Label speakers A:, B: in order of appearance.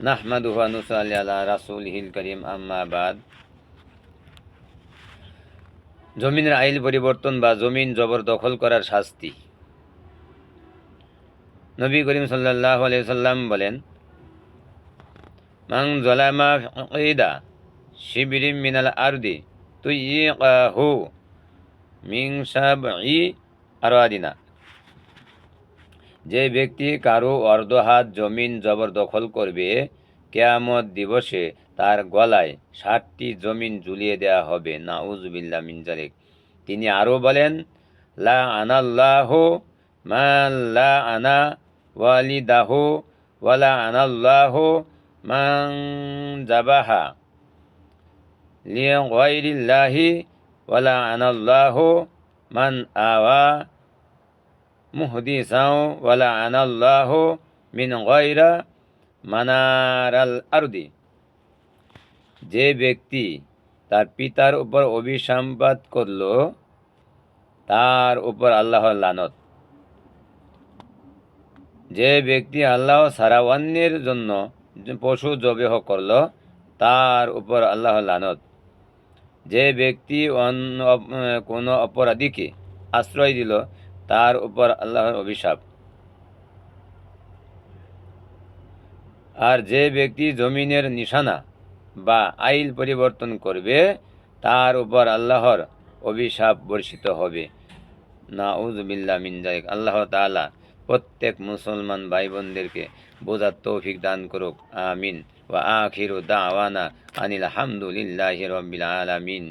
A: নাহমাদুহু ওয়া নুসাল্লি আলা রাসূলিহিল কারীম, আম্মা বাদ। জমিনের আইল পরিবর্তন বা জমিন জবরদখল করার শাস্তি। নবী করিম সাল্লাল্লাহু আলাইহি ওয়াসাল্লাম বলেন, মান যালামা ঈদা শিবরিম মিনাল আরদি তুইয়িকাহু মিন সাবঈ আরাদিনা। যে ব্যক্তি কারো অর্ধ হাত জমিন জবরদখল করবে, কিয়ামত দিবসে তার গলায় 60টি জমিন ঝুলিয়ে দেয়া হবে। নাউযুবিল্লাহ মিন যালিক। তিনি আরও বলেন, লা আনাল্লাহু মান লা আনা ওয়ালিদাহু ওয়ালা আনাল্লাহু মান যাবাহা লিগায়রিল্লাহি ওয়ালা আনাল্লাহু মান আওয়া মুহদিসাও ওয়ালা আনাল্লাহু মিন গায়রা মানারাল আরদি। যে ব্যক্তি তার পিতার উপর অভিসম্পাত করল, তার উপর আল্লাহর লানত। যে ব্যক্তি আল্লাহ ছাড়া অন্যের জন্য পশু জবেহ করল, তার উপর আল্লাহর লানত। যে ব্যক্তি কোনো অপরাধীকে আশ্রয় দিল, তার উপর আল্লাহর অভিশাপ। আর যে ব্যক্তি জমিনের নিশানা বা আইল পরিবর্তন করবে, তার উপর আল্লাহর অভিশাপ বর্ষিত হবে। নাউযুবিল্লাহ মিন যালিক। আল্লাহ তাআলা প্রত্যেক মুসলমান ভাই বোনদেরকে বোঝার তৌফিক দান করুক, আমিন। ওয়া আখিরু দাওয়ানা আনিল হামদুলিল্লাহি রাব্বিল আলামিন।